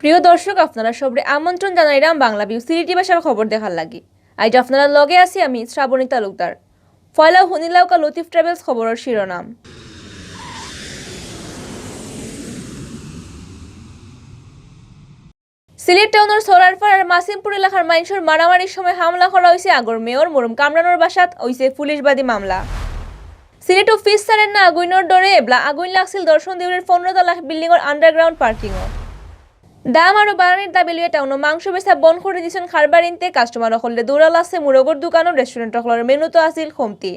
প্রিয় দর্শক, আপনারা সবরে আমন্ত্রণ জানাইলাম বাংলাভিউ সিলেটি ভাষার খবর দেখার লাগি। আজ আপনারা লগে আছি আমি শ্রাবণী তালুকদার। ফয়লা হুনিলাউকা লতিফ ট্রাভেলস খবরের শিরোনাম। সিলেট টাউনের সরারপাড় আর মাসিমপুর এলাকার মাইনসর মারামারির সময় হামলা করা হয়েছে আগর মেয়র মরুম কামরানোর বাসাত হয়েছে পুলিশবাদী মামলা। সিলেট অফিস সারেন না আগুইনর ডরে এবলা আগুন লাগছিল দর্শন দেউরের 15 তলা বিল্ডিংয়ের আন্ডারগ্রাউন্ড পার্কিংও। দাম আরো বাড়ানির দাবি লইয়া টাউন মাংস বেচা বন্ধ করে দিয়েছেন খারবারিনতে। কাস্টমার হলে দৌড়াল আছে মুরগর দোকান ও রেস্টুরেন্ট হলের মেনু তো আছিল কমতি।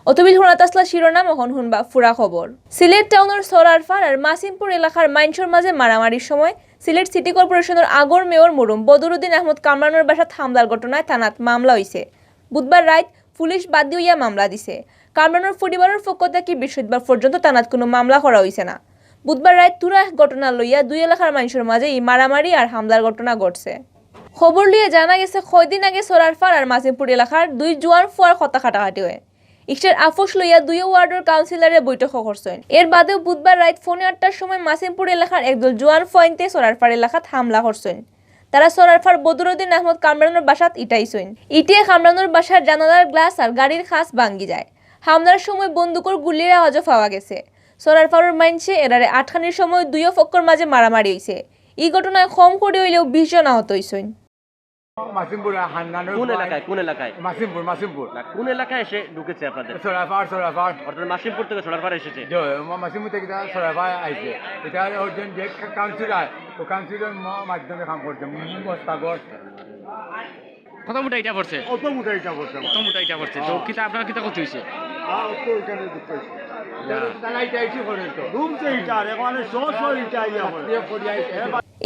অতবিল হুনাতাসলা শিরোনাম এখন শুনবা ফুরা খবর। সিলেট টাউনের সরারপাড় আর মাসিমপুর এলাকার মাইনসর মাঝে মারামারির সময় সিলেট সিটি কর্পোরেশনের আগর মেয়র মরুম বদরুদ্দিন আহমদ কামরানোর বাসাত হামলার ঘটনায় থানাত মামলা হয়েছে। বুধবার রাত পুলিশ বাদ দিয়া মামলা দিছে। কামরানোর পরিবারের পক্ষ থেকে বৃহস্পতিবার পর্যন্ত থানাত কোনো মামলা করা হয়েছে না। বুধবার রাত তুরা ঘটনা লইয়া দুই এলাকার মানুষের মাঝে এই মারামারি আর হামলার ঘটনা ঘটছে। খবর লিয়ে জানা গেছে কয়দিন আগে সরারপাড় আর মাসিমপুর এলাকার দুই জোয়ান ফুয়ার কথা কাটাকাটি হয়। ইস্টের আফস লইয়া দুই ওয়ার্ডের কাউন্সিলরে বৈঠক করছেন। এর বাদেও বুধবার রাত 8:15টার সময় মাসিমপুর এলাকার একদল জোয়ান ফয়েন্টে সরারপাড় এলাকাত হামলা করছেন। তারা সরারপাড় বদরুদ্দিন আহমদ কামরানোর বাসাত ইটাইছেন। ইটিয়ে কামরানোর বাসার জানালার গ্লাস আর গাড়ির খাস ভাঙ্গি যায়। হামলার সময় বন্দুকের গুলির আওয়াজও পাওয়া গেছে। সরারপাড়ের মাইনসে এরারে আটখানির সময় দুই পক্ষের মাঝে মারামারি হয়েছে। এই ঘটনায় কম করে হইলেও 20 জন আহত হয়েছেন। মাসিমপুর কোন এলাকায় মাসিমপুর কোন এলাকায় এসে ঢুকেছে আপনাদের? সরারপাড় অর্থাৎ মাসিমপুর থেকে সরারপাড় এসেছে। মাসিমপুর থেকে সরারপাড় আইছে। এটা ওজন যে কাউন্সিলর ও কাউন্সিলর মাধ্যমে কাম করছে বস্তাগর কত মোটা এটা পড়ছে? অত মোটা এটা পড়ছে। তো কিতা আপনার কিতা করতে হইছে? অত এখানে ঢুকতে হইছে। তালাইটা আইছি করে তো রুমতে এটা এখানে শো এটা আইয়া পড়ে।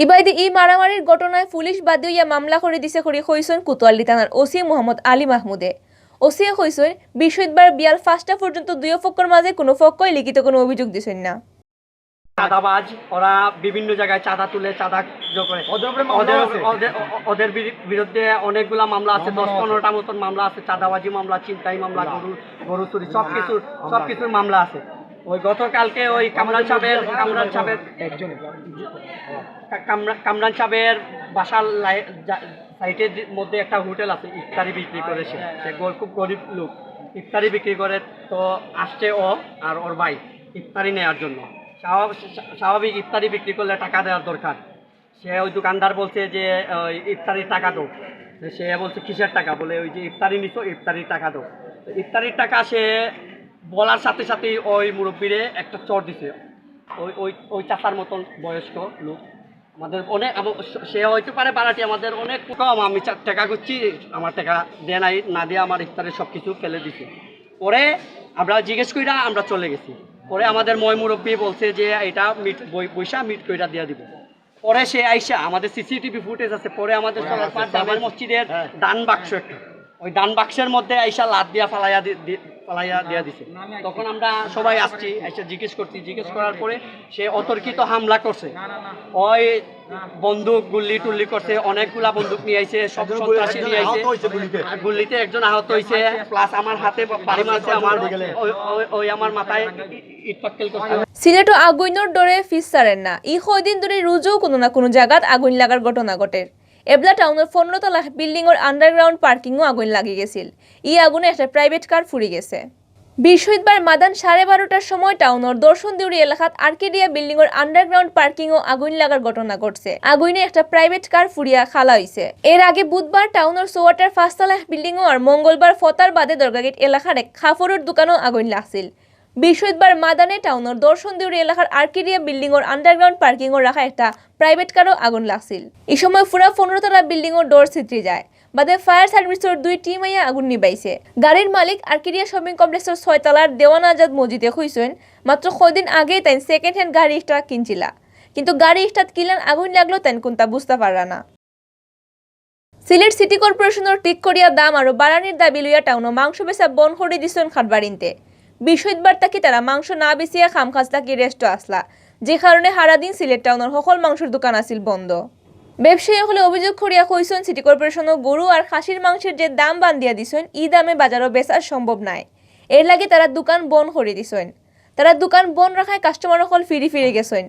ইবাইদি এই মারামারির ঘটনায় পুলিশ বাদী হইয়া মামলা করে দিছে করে কইছেন কোতোয়ালি থানার ওসি মোহাম্মদ আলী মাহমুদে। ওসিয়ে কইছেন বৃহস্পতিবার বিয়াল 5টা পর্যন্ত দুই পক্ষের মাঝে কোনো পক্ষই লিখিত কোনো অভিযোগ দিছেন না। চাঁদাবাজ, ওরা বিভিন্ন জায়গায় চাঁদা তুলে চাঁদা করে। ওদের বিরুদ্ধে অনেকগুলা মামলা আছে, 10-15টা মতন মামলা আছে। চাঁদাবাজি মামলা, ছিনতাই মামলা, গরু চুরি, সবকিছুর মামলা আছে। ওই গতকালকে ওই কামরান সাহেবের বাসার সাইটের মধ্যে একটা হোটেল আছে, ইফতারি বিক্রি করেছে। সে খুব গরিব লোক, ইফতারি বিক্রি করে। তো আসছে ও আর ওর ভাই ইফতারি নেওয়ার জন্য। স্বাভাবিক ইফতারি বিক্রি করলে টাকা দেওয়ার দরকার। সে ওই দোকানদার বলছে যে ইফতারির টাকা দাও। সে বলছে কিসের টাকা? বলে ওই যে ইফতারি নিছো, ইফতারির টাকা দাও। ইফতারির টাকা সে বলার সাথে সাথে ওই মুরব্বীরে একটা চর দিছে। ওই চাচার মতন বয়স্ক লোক, আমাদের অনেক, সে হইতে পারে বাড়াটি, আমাদের অনেক কম। আমি টাকা করছি, আমার টাকা দেয় নাই, না দিয়ে আমার ইফতারের সব কিছু ফেলে দিছে। পরে আমরা জিজ্ঞেস কইরা আমরা চলে গেছি। পরে আমাদের ময় মুরব্বী বলছে যে এটা পয়সা মিট কইরা দিয়ে দিব। পরে সে আইসা, আমাদের সিসিটিভি ফুটেজ আছে। পরে আমাদের সরারপাড় জামাল মসজিদের দান বাক্স একটা, ওই দান বাক্সের মধ্যে আইসা লাত দিয়া ফালাইয়া দিয়ে দিছে। তখন আমরা সবাই আসছি, আইসা জিজ্ঞেস করার পরে সে অতর্কিত হামলা করছে। ওই বন্দুক গুল্লি টুল্লি করছে, অনেকগুলা বন্দুক নিয়ে আইছে, সব সন্ত্রাসী নিয়ে আইছে। গুল্লিতে একজন আহত হয়েছে, প্লাস আমার হাতে বাড়ি মারছে, আমার মাথায় ইট পাক্কেল করছে। সিলেটও আগুইনর ডরে ফিস ছাড়েন না। ই কয়দিন ধরে রোজও কোনো না কোনো জায়গাত আগুন লাগার ঘটনা ঘটে। এবলা টাউনের 15 তলা বিল্ডিংয়ের আন্ডারগ্রাউন্ড পার্কিংও আগুন লাগি গেছিল। এই আগুনে একটা প্রাইভেট কার ফুরি গেছে। বৃহস্পতিবার মাদান 12:30টার সময় টাউনের দর্শন দেউরি এলাকাত আর্কেডিয়া বিল্ডিংয়ের আন্ডারগ্রাউন্ড পার্কিংও আগুন লাগার ঘটনা ঘটছে। আগুনে একটা প্রাইভেট কার ফুরিয়া খালা হয়েছে। এর আগে বুধবার টাউনের সোয়াটার 5 তলা বিল্ডিংও আর মঙ্গলবার ফতার বাদে দরগাগেট এলাকার এক খাফরের দোকানও আগুন লাগছিল। বৃহস্পতিবার মাদানে টাউনের দর্শন দেউরি এলাকার আর্কেডিয়া বিল্ডিংয়ের আন্ডারগ্রাউন্ড পার্কিংও রাখা একটা প্রাইভেট কারও আগুন লাগছিল। এই সময় পুরা 15 তলা বিল্ডিংয়ের ডোর ছিটরি যায়। বাদে ফায়ার সার্ভিসের 2 টিম আইয়া আগুন নিবাইছে। গাড়ির মালিক আর্কেডিয়া শপিং কমপ্লেক্সের 6 তলার দেওয়ান আজাদ মসজিদে কইছেন মাত্র কয়দিন আগেই তাই সেকেন্ড হ্যান্ড গাড়ি স্টার্ট কিনছিলা, কিন্তু গাড়ি স্টার্ট কিনলেন আগুন লাগলো তাই কোনটা বুঝতে পারা না। সিলেট সিটি কর্পোরেশনের ঠিক করিয়া দাম আরো বাড়ানির দাবি লইয়া টাউন মাংস বেচা বন্ধ করে দিছেন খাটবাড়িনতে। বৃহস্পতিবার তাকি তারা মাংস না বেচিয়া খামখাজ তাকি রেস্ট আসলা, যে কারণে সারাদিন সিলেট টাউনের সকল মাংসের দোকান আছিল বন্ধ। ব্যবসায়ী হলে অভিযোগ করিয়া কইছেন সিটি কর্পোরেশনের গরু আর খাসির মাংসের যে দাম বান্ধিয়া দিছেন ই দামে বাজারও বেচার সম্ভব নাই। এর লাগে তারা দোকান বন্ধ করে দিছেন। তারা দোকান বন্ধ রাখায় কাস্টমার সকল ফিরে গেছেন।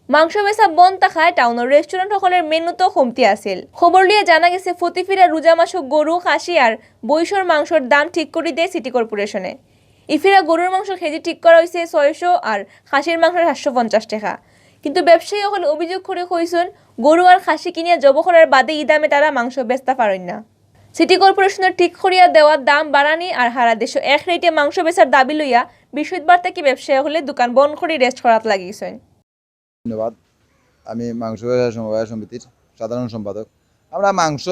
মাংস বেচা বন্ধ থাকায় টাউনের রেস্টুরেন্ট সকলের মেনুতো কমতি আছিল। খবর লিয়ে জানা গেছে ফতিফিরা রোজা মাসক গরু খাসি আর বৈশর মাংসর দাম ঠিক করে দেয় সিটি কর্পোরেশনে। ইফিরা গরুর মাংস কেজি ঠিক করা হয়েছে 600 আর খাসির মাংস 750 টাকা। কিন্তু ব্যবসায়ী সকলে অভিযোগ করে কইছেন গরু আর খাসি কিনিয়া জব করার বাদে এই দামে তারা মাংস বেচতে পারেন না। সিটি কর্পোরেশনের ঠিক করিয়া দেওয়ার দাম বাড়ানি আর হারা দেশ এক রেটে মাংস বেচার দাবি লইয়া বৃহস্পতিবার থেকে ব্যবসায়ী হলে দোকান বন্ধ করে রেস্ট করাত লাগিয়েছেন। ধন্যবাদ। আমি মাংস ব্যবসায়ী সমবায় সমিতির সাধারণ সম্পাদক। আমরা মাংস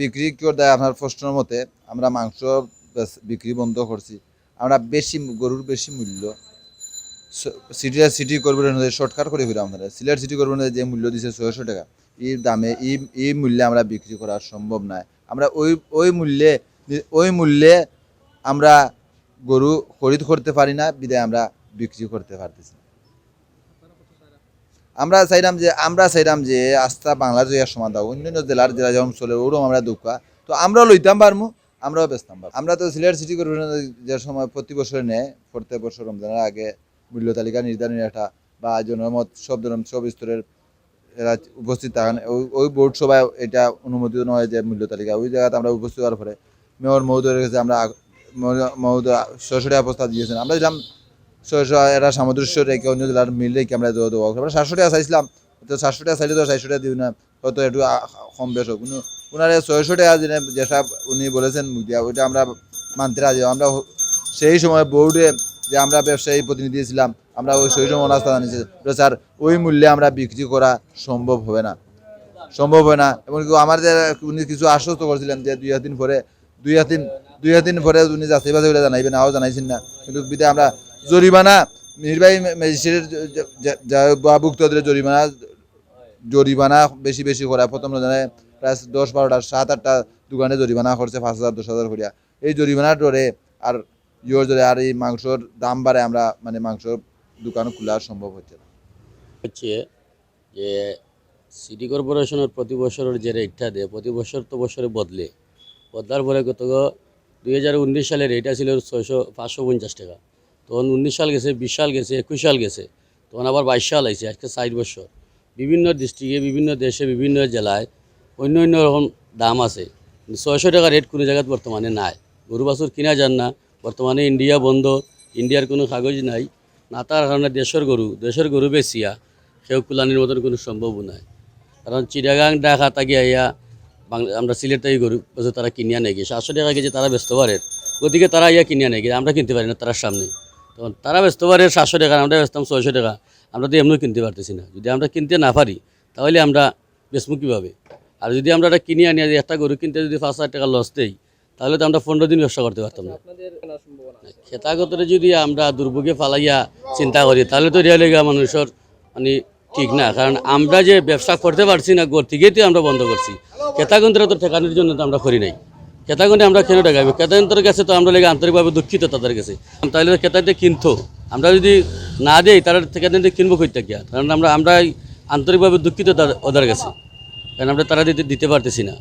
বিক্রি করে দেয় আপনার প্রশ্নের মতে আমরা মাংস বিক্রি বন্ধ করছি। আমরা বেশি গরুর বেশি মূল্য সিটি কর্পোরেশন শর্টকাট করে ফিরে আপনারা সিলেট সিটি কর্পোরেশন যে মূল্য দিচ্ছে 600 টাকা এই দামে এই মূল্যে আমরা বিক্রি করা সম্ভব নয়। আমরা ওই মূল্যে আমরা গরু খরিদ করতে পারি না, বিদায় আমরা বিক্রি করতে পারতেছি না। আমরা চাইলাম যে আস্থা বাংলার যে সমাধান অন্যান্য জেলা যেমন চলে ওরকম আমরা দুঃখ তো আমরাও লইতাম পারবো, আমরাও বেচতাম পারবো। আমরা তো সিলেট সিটি কর্পোরেশন যে সময় প্রতি বছর নেয় প্রত্যেক বছর রমজানের আগে মূল্য তালিকা নির্ধারণের একটা বা জনমত সব স্তরের এরা উপস্থিত থাকেন ওই বোর্ড সভায় এটা অনুমোদিত নয় যে মূল্য তালিকা ওই জায়গাতে আমরা উপস্থিত হওয়ার পরে মেয়র মহোদয়ের কাছে আমরা মহোদয় 600 টাকা প্রস্তাব দিয়েছেন। আমরা দিলাম 600 এরা সামঞ্জস্য রেখে অন্য জেলার মিল রেখে আমরা দেওয়া আমরা 700 টাকা চাইছিলাম। তো 700 টাকা চাইলে তো 400 টাকা দিই না, হয়তো একটু কম বেশ হোক। কিন্তু ওনারা 600 টাকা যেটা উনি বলেছেন ওইটা আমরা মানতে রাজি। আমরা সেই সময় বোর্ডে যে আমরা ব্যবসায়ী প্রতিনিধি ছিলাম আমরা ওই সেই সময় অনাস্থা জানিয়েছি স্যার ওই মূল্যে আমরা বিক্রি করা সম্ভব হবে না। এমনকি আমাদের উনি কিছু আশ্বস্ত করেছিলেন যে দুই হাত দিন পরে উনি যাচাই বাছাই করে জানাইবেন, নাও জানাইছেন না। কিন্তু বিধায় আমরা জরিমানা নির্বাহী ম্যাজিস্ট্রেট ভুক্তদের জরিমানা বেশি করা প্রথম জানায় প্রায় 10-12টা 7-8টা দোকানে জরিমানা করছে 5,000-10,000 করিয়া। এই জরিমানার ডরে আর আর এই মাংসর দাম বাড়ে আমরা মানে মাংস দোকান খোলা সম্ভব হচ্ছে না। হচ্ছে যে সিটি কর্পোরেশনের প্রতি বছরের যে রেটটা দেয় প্রতি বছর তো বছরে বদলার পরে গত 2019 সালের রেটটা ছিল 550 টাকা। তখন 19 সাল গেছে, 20 সাল গেছে, 21 সাল গেছে, তখন আবার 22 সাল আইছে, আজকে 60 বছর। বিভিন্ন ডিস্ট্রিক্টে বিভিন্ন দেশে বিভিন্ন জেলায় অন্য রকম দাম আছে। 600 টাকা রেট কোনো জায়গায় বর্তমানে নাই। গরু বাছুর কিনা যান না, বর্তমানে ইন্ডিয়া বন্ধ, ইন্ডিয়ার কোনো কাগজ নাই না, তার কারণে দেশের গরু বেচিয়া সেও কুলানির মতন কোনো সম্ভব নাই। কারণ চিটাগাং ঢাকা তাকে আইয়া আমরা সিলেট থেকে গরু বছর তারা কিনিয়া নেই গিয়ে 700 টাকা কেজি তারা ব্যস্ত পারে, গতিকে তারা ইয়া কিনিয়া নেই গিয়ে আমরা কিনতে পারি না তার সামনে। তখন তারা ব্যস্ত পারে 700 টাকা, আমরা ব্যস্তাম 600 টাকা। আমরা তো এমনিও কিনতে পারতেছি না। যদি আমরা কিনতে না পারি তাহলে আমরা বেচবো কীভাবে? আর যদি আমরা একটা কিনে আনি একটা গরু কিনতে যদি 5,000 টাকা লস দেই তাহলে তো আমরা 15 দিন ব্যবসা করতে পারতাম না। খেতাগতরে যদি আমরা দুর্ভোগে ফালাইয়া চিন্তা করি তাহলে তো রেলেগা মানুষের মানে ঠিক না। কারণ আমরা যে ব্যবসা করতে পারছি না গোর থেকেই তো আমরা বন্ধ করছি। খেতাগন্তরা তো ঠেকানোর জন্য তো আমরা করি নাই। খেতাগন্তে আমরা কেন ঠেকাবো? খেতাগন্তের কাছে তো আমরা লেগে আন্তরিকভাবে দুঃখিত তাদের কাছে। তাহলে খেতাতে কিনতো, আমরা যদি না দেই তারা খেতাতে কিনবো কইতে গিয়া। কারণ আমরা আন্তরিকভাবে দুঃখিত ওদের কাছে, কারণ আমরা তারা দিতে পারতেছি না।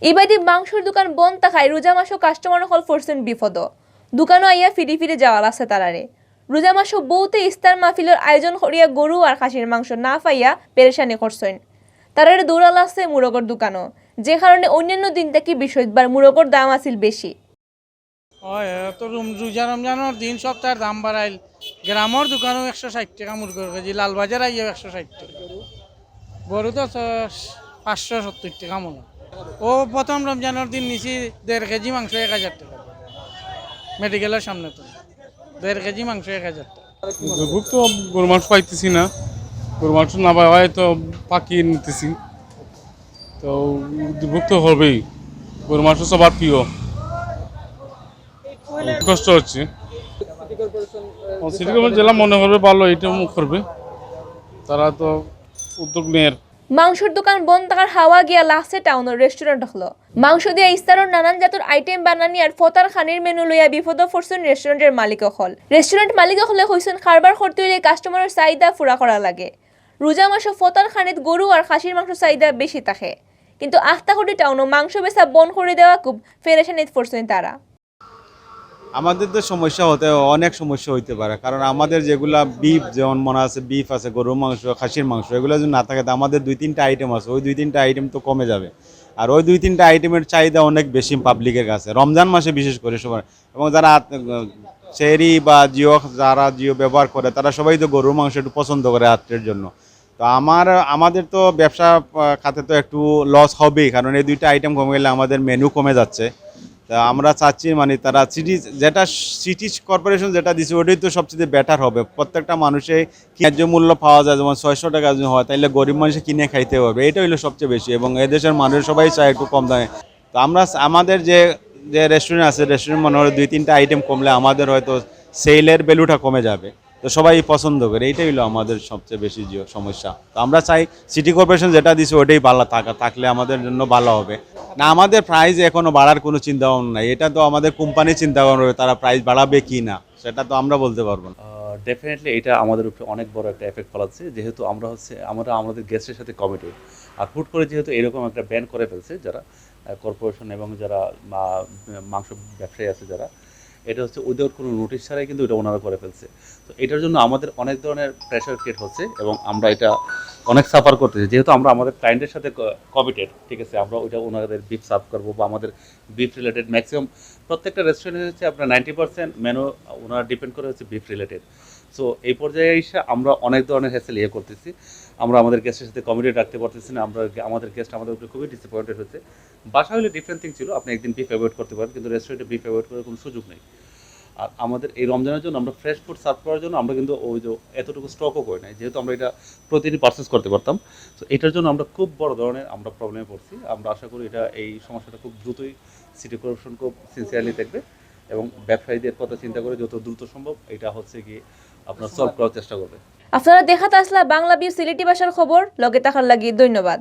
এবারে মাংসের দোকান বন্ধ থাকায় রোজা মাসও কাস্টমার হল ফোরসেন বিপদ। দোকানও আইয়া ফিরে যাওয়ার আছে তারারে। রোজা মাসও বহুতে ইস্তার মাহফিলের আয়োজন করিয়া গরু আর খাসির মাংস না পাইয়া পেরেশানি করছেন। তারারে দৌড়াল আছে মুরগর দোকানও, যে কারণে অন্যান্য দিন থেকে বৃহস্পতিবার মুরগর দাম আছিল বেশি। তো রোজা রমজানের দিন সপ্তাহের দাম বাড়াইল। গ্রামের দোকানও 160 টাকা মুরগর কেজি, লালবাজার আইয়া 160 টাকা, গরু তো 570 টাকা মনে। ও প্রথম রমজানের দিন নিছি 1.5 কেজি মাংস 1000 টাকা, মেডিকেলের সামনে তো 1.5 কেজি মাংস 1000 টাকা। দুর্ভোগ তো গরু মাংস পাইতেছি না, গরু মাংস না পাওয়ায় তো পাকিয়ে নিতেছি, তো দুর্ভোগ তো হবেই। গরু মাংস সবার প্রিয়, কষ্ট হচ্ছে। সিটি কর্পোরেশন জেলা মনে করবে ভালো, এটা করবে, তারা তো উদ্যোগ নেয়। মাংসের দোকান বন্ধ থাকার হাওয়া গিয়া লাগছে টাউনের রেস্টুরেন্ট হলো। মাংস দিয়ে ইস্তারর নানান জাতের আইটেম বানানি আর ফতার খানির মেনু লইয়া বিপদ পড়ছেন রেস্টুরেন্টের মালিক হল। রেস্টুরেন্ট মালিক হলে হইছেন কারবার করতে হইলে কাস্টমারের চাহিদা পুরা করা লাগে। রোজা মাসে ফতার খানিত গরু আর খাসির মাংস চাহিদা বেশি থাকে, কিন্তু আখতাকুটি টাউনও মাংস বেচা বন্ধ করে দেওয়া খুব পেরেশানিত পড়ছেন তারা। আমাদের তো সমস্যা অনেক সমস্যা হইতে পারে, কারণ আমাদের যেগুলা বিফ, যেমন মনে আছে বিফ আছে, গরুর মাংস, খাসির মাংস, এগুলো যদি না থাকে তো আমাদের 2-3টা আইটেম আছে, ওই 2-3টা আইটেম তো কমে যাবে। আর ওই 2-3টা আইটেমের চাহিদা অনেক বেশি পাবলিকের কাছে, রমজান মাসে বিশেষ করে সবাই। এবং যারা শেরি বা যারা জিও ব্যবহার করে তারা সবাই তো গরুর মাংস একটু পছন্দ করে রাত্রের জন্য। তো আমাদের তো ব্যবসা খাতে তো একটু লস হবেই, কারণ এই 2টা আইটেম কমে গেলে আমাদের মেনু কমে যাচ্ছে। তা আমরা চাচ্ছি মানে তারা সিটি কর্পোরেশন যেটা দিচ্ছে ওটাই তো সবচেয়ে বেটার হবে। প্রত্যেকটা মানুষে ন্যায্য মূল্য পাওয়া যায়, যেমন 600 টাকা যদি হয় তাহলে গরিব মানুষে কিনে খাইতে পারবে, এটা হলো সবচেয়ে বেশি। এবং এদেশের মানুষ সবাই চায় একটু কম দামে। তো আমাদের যে রেস্টুরেন্ট আছে, রেস্টুরেন্ট মনে হয় 2-3টা আইটেম কমলে আমাদের হয়তো সেলের ভ্যালুটা কমে যাবে, তো সবাই পছন্দ করে, এইটাই হলো আমাদের সবচেয়ে বেশি যে সমস্যা। তো আমরা চাই সিটি কর্পোরেশন যেটা দিচ্ছে ওটাই ভালো থাকলে আমাদের জন্য ভালো হবে। না, আমাদের প্রাইস এখনো বাড়ার কোনো চিন্তা ভাবনা নাই, এটা তো আমাদের কোম্পানি চিন্তা করবে তারা প্রাইস বাড়াবে কি না, সেটা তো আমরা বলতে পারবো না। ডেফিনেটলি এটা আমাদের উপরে অনেক বড় একটা এফেক্ট ফেলাচ্ছে, যেহেতু আমরা আমাদের গেস্টের সাথে কমিটেড। আর হুট করে যেহেতু এরকম একটা ব্যান করে ফেলছে যারা কর্পোরেশন এবং যারা মাংস ব্যবসায়ী আছে যারা, এটা হচ্ছে ওদের কোনো নোটিশ ছাড়াই কিন্তু এটা ওনারা করে ফেলছে। তো এটার জন্য আমাদের অনেক ধরনের প্রেশার ক্রিয়েট হচ্ছে এবং আমরা এটা অনেক সাফার করতেছি, যেহেতু আমরা আমাদের ক্লায়েন্টের সাথে কমিটেড। ঠিক আছে, আমরা ওইটা ওনাদের বিফ সার্ভ করবো বা আমাদের বিফ রিলেটেড ম্যাক্সিমাম প্রত্যেকটা রেস্টুরেন্টে হচ্ছে আপনার 90% মেনু ওনারা ডিপেন্ড করে হচ্ছে বিফ রিলেটেড। সো এই পর্যায়ে এসে আমরা অনেক ধরনের হ্যাসেল করতেছি, আমরা আমাদের গেস্টের সাথে কমিটেড রাখতে পারতেছি না। আমাদের গেস্ট আমাদের উপরে খুবই ডিসঅ্যাপয়েন্টেড হচ্ছে। বাসা হলে ডিফারেন্ট থিং ছিল, আপনি একদিন বিফ অ্যাভয়েড করতে পারেন, কিন্তু রেস্টুরেন্টে বিফ অ্যাভয়েড করার কোনো সুযোগ নেই। আর আমাদের এই রমজানের জন্য আমরা ফ্রেশ ফুড সার্ভ করার জন্য আমরা কিন্তু ওই যে এতটুকু স্টকও করি নাই, যেহেতু আমরা এটা প্রতিদিন পারচেস করতে পারতাম। তো এটার জন্য আমরা খুব বড় ধরনের আমরা প্রবলেমে পড়ছি। আমরা আশা করি এই সমস্যাটা খুব দ্রুতই সিটি কর্পোরেশন খুব সিনসিয়ারলি দেখবে এবং ব্যবসায়ীদের কথা চিন্তা করে যত দ্রুত সম্ভব এটা হচ্ছে কি আপনার সলভ করার চেষ্টা করবে। আপনারা দেখাতে আসলা বাংলা ভিউ সিলেটি ভাষার খবর, লগে থাকার লাগি ধন্যবাদ।